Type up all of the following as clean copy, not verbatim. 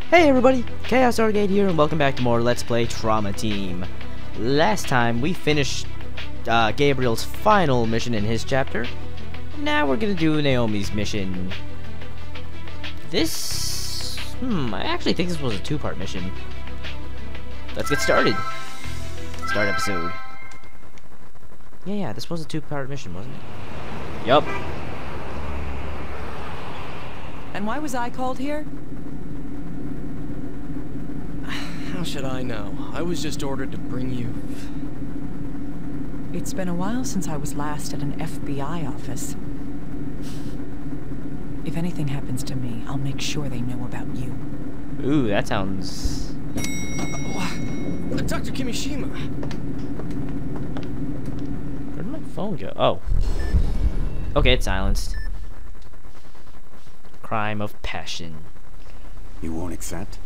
Hey everybody, ChaosArgate here and welcome back to more Let's Play Trauma Team. Last time we finished Gabriel's final mission in his chapter. Now we're gonna do Naomi's mission. I actually think this was a two-part mission. Let's get started. Start episode. Yeah, this was a two-part mission, wasn't it? Yup. And why was I called here? How should I know? I was just ordered to bring you... It's been a while since I was last at an FBI office. If anything happens to me, I'll make sure they know about you. Ooh, that sounds... Dr. Kimishima! Where'd my phone go? Oh. Okay, it's silenced. Crime of passion. You won't accept?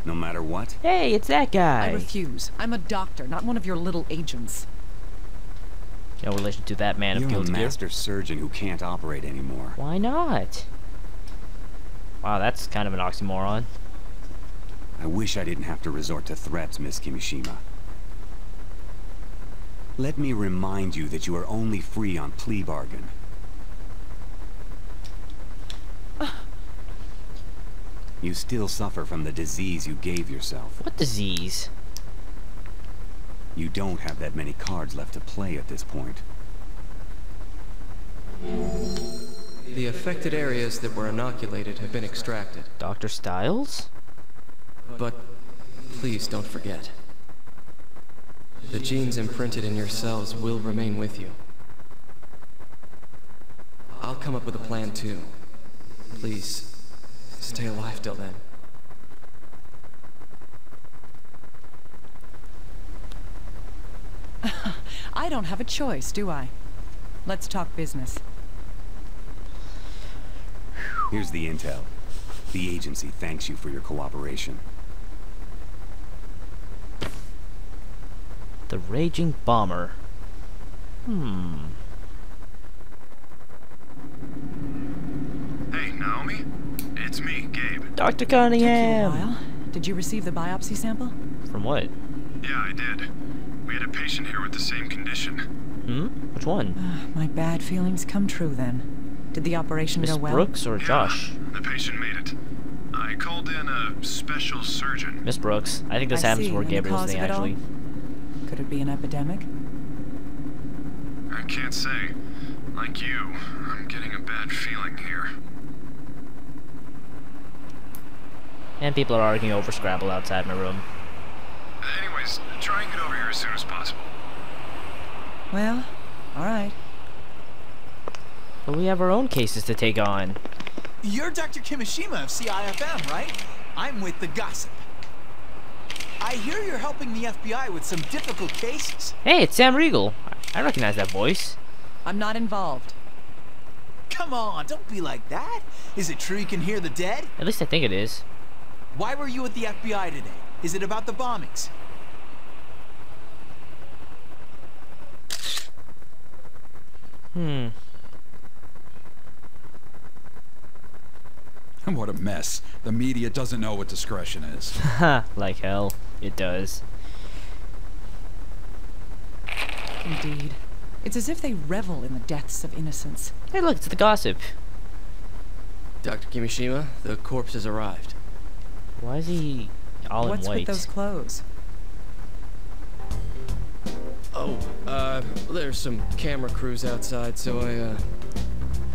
No matter what? Hey, it's that guy! I refuse. I'm a doctor, not one of your little agents. No relation to that man of You're a guilty gear. master surgeon who can't operate anymore. Why not? Wow, that's kind of an oxymoron. I wish I didn't have to resort to threats, Miss Kimishima. Let me remind you that you are only free on plea bargain. You still suffer from the disease you gave yourself. What disease? You don't have that many cards left to play at this point. The affected areas that were inoculated have been extracted. Dr. Styles? But please don't forget. The genes imprinted in your cells will remain with you. I'll come up with a plan too. Please, stay alive till then. I don't have a choice, do I? Let's talk business. Here's the intel. The agency thanks you for your cooperation. The Raging Bomber. Hey, Naomi? It's me, Gabe. Dr. Took you a Cunningham! while. Did you receive the biopsy sample? From what? Yeah, I did. We had a patient here with the same condition. Which one? My bad feelings come true then. Did the operation Miss go well? Brooks or Josh? Yeah, the patient made it. I called in a special surgeon. Miss Brooks. I think this happens see. before And the Gabriel's cause thing, of it all? actually. Could it be an epidemic? I can't say. Like you, I'm getting a bad feeling here. And people are arguing over Scrabble outside my room. Anyways, try and get over here as soon as possible. Well, alright. But we have our own cases to take on. You're Dr. Kimishima of CIFM, right? I'm with the gossip. I hear you're helping the FBI with some difficult cases. Hey, it's Sam Riegel. I recognize that voice. I'm not involved. Come on, don't be like that. Is it true you can hear the dead? At least I think it is. Why were you at the FBI today? Is it about the bombings? What a mess. The media doesn't know what discretion is. Ha, like hell. It does. Indeed. It's as if they revel in the deaths of innocents. Hey, look, it's the gossip. Dr. Kimishima, the corpse has arrived. Why is he all What's in white? with those clothes? Oh, there's some camera crews outside, so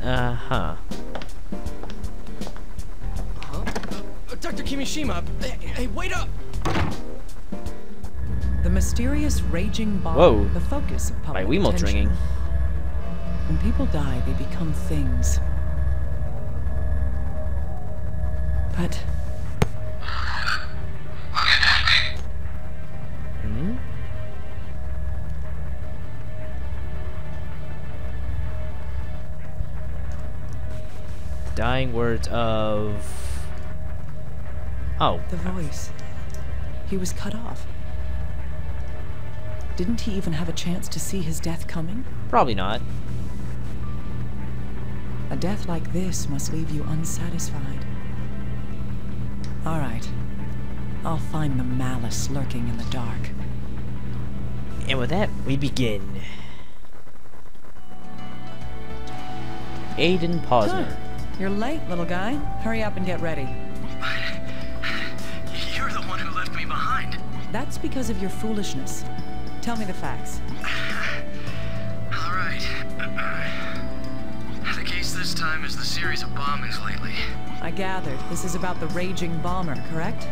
Uh-huh. Dr. Kimishima, hey, wait up! The mysterious raging bomb. Whoa. The focus of My public Wiimote's attention. ringing. When people die, they become things. But Dying words of... Oh. the voice. He was cut off. Didn't he even have a chance to see his death coming? Probably not. A death like this must leave you unsatisfied. All right. I'll find the malice lurking in the dark. And with that, we begin. Aiden Posner. You're late, little guy. Hurry up and get ready. You're the one who left me behind. That's because of your foolishness. Tell me the facts. All right. The case this time is the series of bombings lately. I gathered this is about the raging bomber, correct?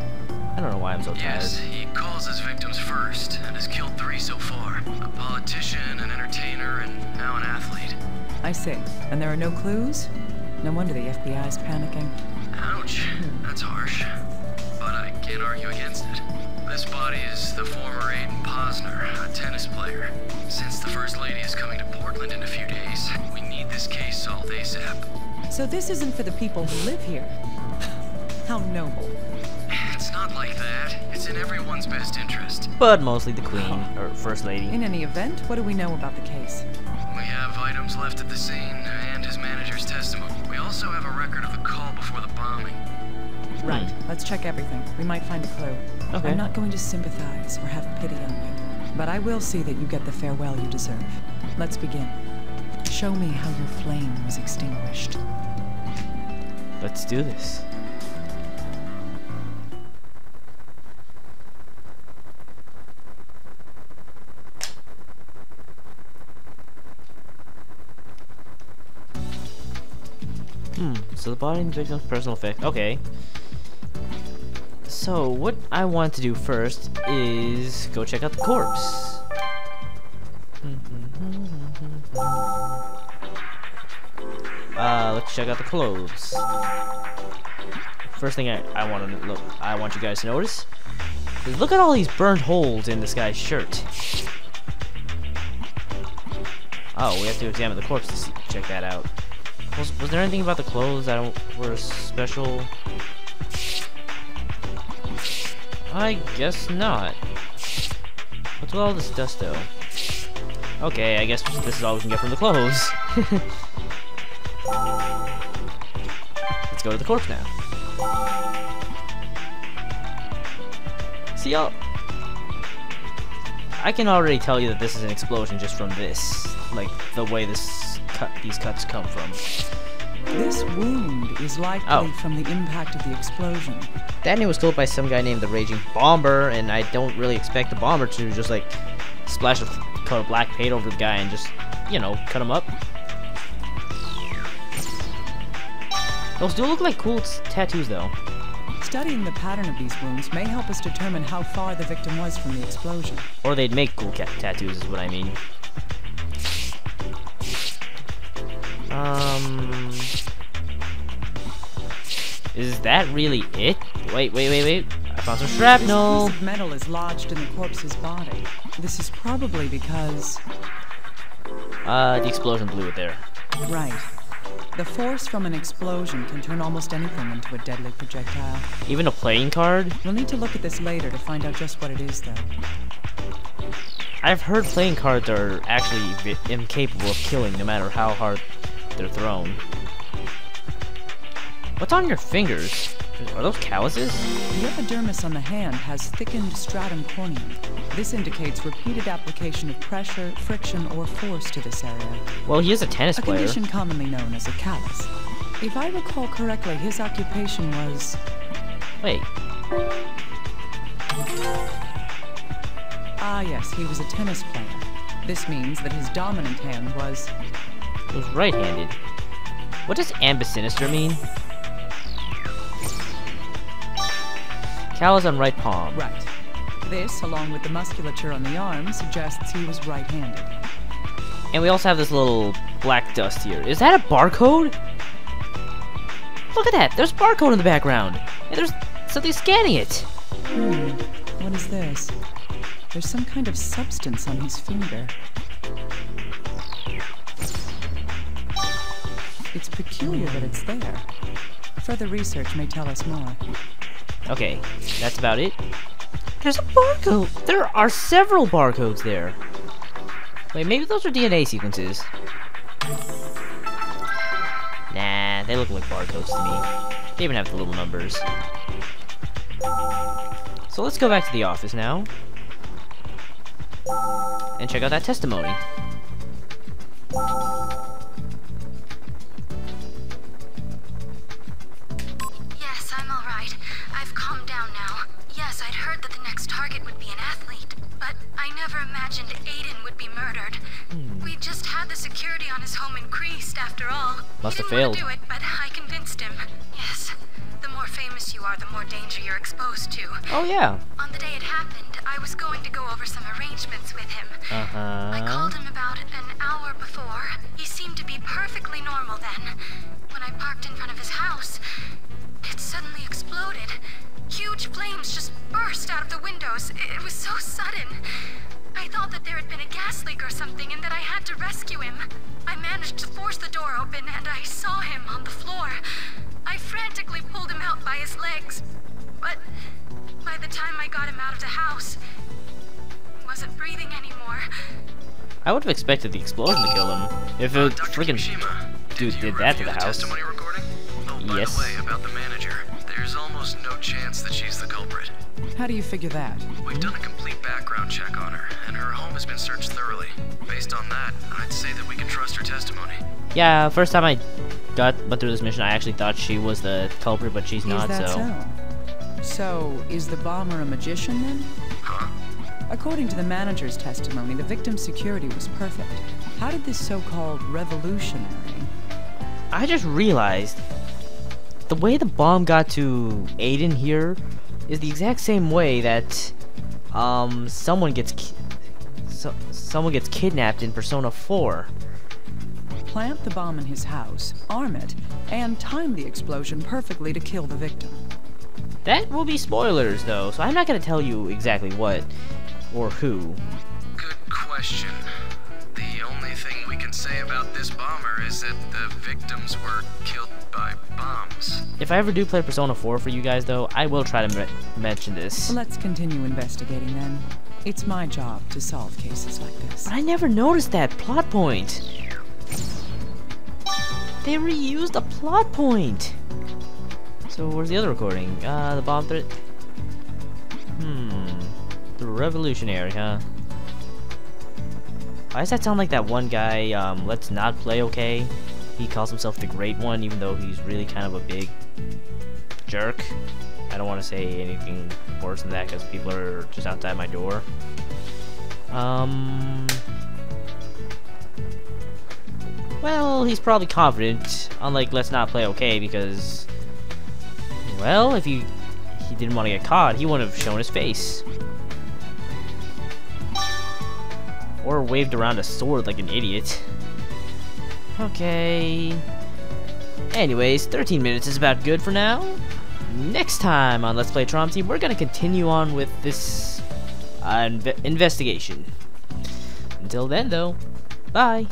I don't know why I'm so tired. Yes, he calls his victims first, and has killed 3 so far. A politician, an entertainer, and now an athlete. I see. And there are no clues? No wonder the FBI's panicking. Ouch. That's harsh. But I can't argue against it. This body is the former Aiden Posner, a tennis player. Since the First Lady is coming to Portland in a few days, we need this case solved ASAP. So this isn't for the people who live here. How noble. It's not like that. It's in everyone's best interest. But mostly the Queen, or First Lady. In any event, what do we know about the case? We have items left at the scene and his manager's testimony. We also have a record of the call before the bombing. Right. Let's check everything. We might find a clue. Okay. I'm not going to sympathize or have pity on you, but I will see that you get the farewell you deserve. Let's begin. Show me how your flame was extinguished. Let's do this. So the body and the victim's personal effect. Okay. So what I want to do first is go check out the corpse. Let's check out the clothes. First thing I want you guys to notice is look at all these burnt holes in this guy's shirt. Oh, we have to examine the corpse to check that out. Was there anything about the clothes that were special? I guess not. What's with all this dust, though? Okay, I guess this is all we can get from the clothes. Let's go to the corpse now. See, y'all, I can already tell you that this is an explosion just from this, like the way these cuts come from. This wound is likely from the impact of the explosion. Danny was killed by some guy named the Raging Bomber, and I don't really expect the bomber to just like splash a coat of black paint over the guy and just, you know, cut him up. Those do look like cool tattoos, though. Studying the pattern of these wounds may help us determine how far the victim was from the explosion. Or they'd make cool tattoos, is what I mean. Is that really it? Wait. I found some shrapnel. This piece of metal is lodged in the corpse's body. This is probably because... the explosion blew it there. Right. The force from an explosion can turn almost anything into a deadly projectile. Even a playing card? We'll need to look at this later to find out just what it is, though. I've heard playing cards are actually incapable of killing no matter how hard they're thrown. What's on your fingers? Are those calluses? The epidermis on the hand has thickened stratum corneum. This indicates repeated application of pressure, friction, or force to this area. Well, he is a tennis A player. condition commonly known as a callus. If I recall correctly, his occupation was... Wait. Ah, yes, he was a tennis player. This means that his dominant hand was... It was right-handed. What does ambisinister mean? Callus on right palm. Right. This, along with the musculature on the arm, suggests he was right-handed. And we also have this little black dust here. Is that a barcode? Look at that! There's a barcode in the background! And there's something scanning it! What is this? There's some kind of substance on his finger. It's peculiar that it's there. Further research may tell us more. Okay, that's about it. There's a barcode! There are several barcodes there. Wait, maybe those are DNA sequences. Nah, they look like barcodes to me. They even have the little numbers. So let's go back to the office now. And check out that testimony. Yes, I'm alright. I've calmed down now. Yes, I'd heard that the next target would be an athlete, but I never imagined Aiden would be murdered. We just had the security on his home increased, after all. Must have He didn't want failed. to do it, but I convinced him. Yes, the more famous you are, the more danger you're exposed to. Oh yeah. On the day it happened, I was going to go over some arrangements with him. I called him about an hour before. He seemed to be perfectly normal then. When I parked in front of his house, it suddenly exploded. Huge flames just burst out of the windows. It was so sudden. I thought that there had been a gas leak or something and that I had to rescue him. I managed to force the door open and I saw him on the floor. I frantically pulled him out by his legs, but by the time I got him out of the house, he wasn't breathing anymore. I would have expected the explosion to kill him. If a Dr. freaking Kimishima, dude did that to the house. Testimony recording? Oh, by Yes. the way, about the manager, there's almost no chance that she's the culprit. How do you figure that? We've done a complete background check on her, and her home has been searched thoroughly. Based on that, I'd say that we can trust her testimony. Yeah, first time I went through this mission, I actually thought she was the culprit, but she's not, Is that so. So, is the bomber a magician then? Huh? According to the manager's testimony, the victim's security was perfect. How did this so-called revolutionary... I just realized the way the bomb got to Aiden here is the exact same way that someone gets kidnapped in Persona 4. plant the bomb in his house, arm it, and time the explosion perfectly to kill the victim? That will be spoilers though, so I'm not gonna tell you exactly what or who. Good question. The only thing we can say about this bomber is that the victims were killed by bombs. If I ever do play Persona 4 for you guys though, I will try to mention this. Let's continue investigating then. It's my job to solve cases like this. But I never noticed that plot point. They reused a plot point. So where's the other recording? The bomb threat. The revolutionary, huh? Why does that sound like that one guy, Let's Not Play Okay? He calls himself the Great One, even though he's really kind of a big jerk. I don't want to say anything worse than that, because people are just outside my door. Well, he's probably confident, unlike Let's Not Play Okay, because... well, if he didn't want to get caught, he wouldn't have shown his face. Or waved around a sword like an idiot. Okay. Anyways, 13 minutes is about good for now. Next time on Let's Play Trauma Team, we're gonna continue on with this investigation. Until then, though, bye.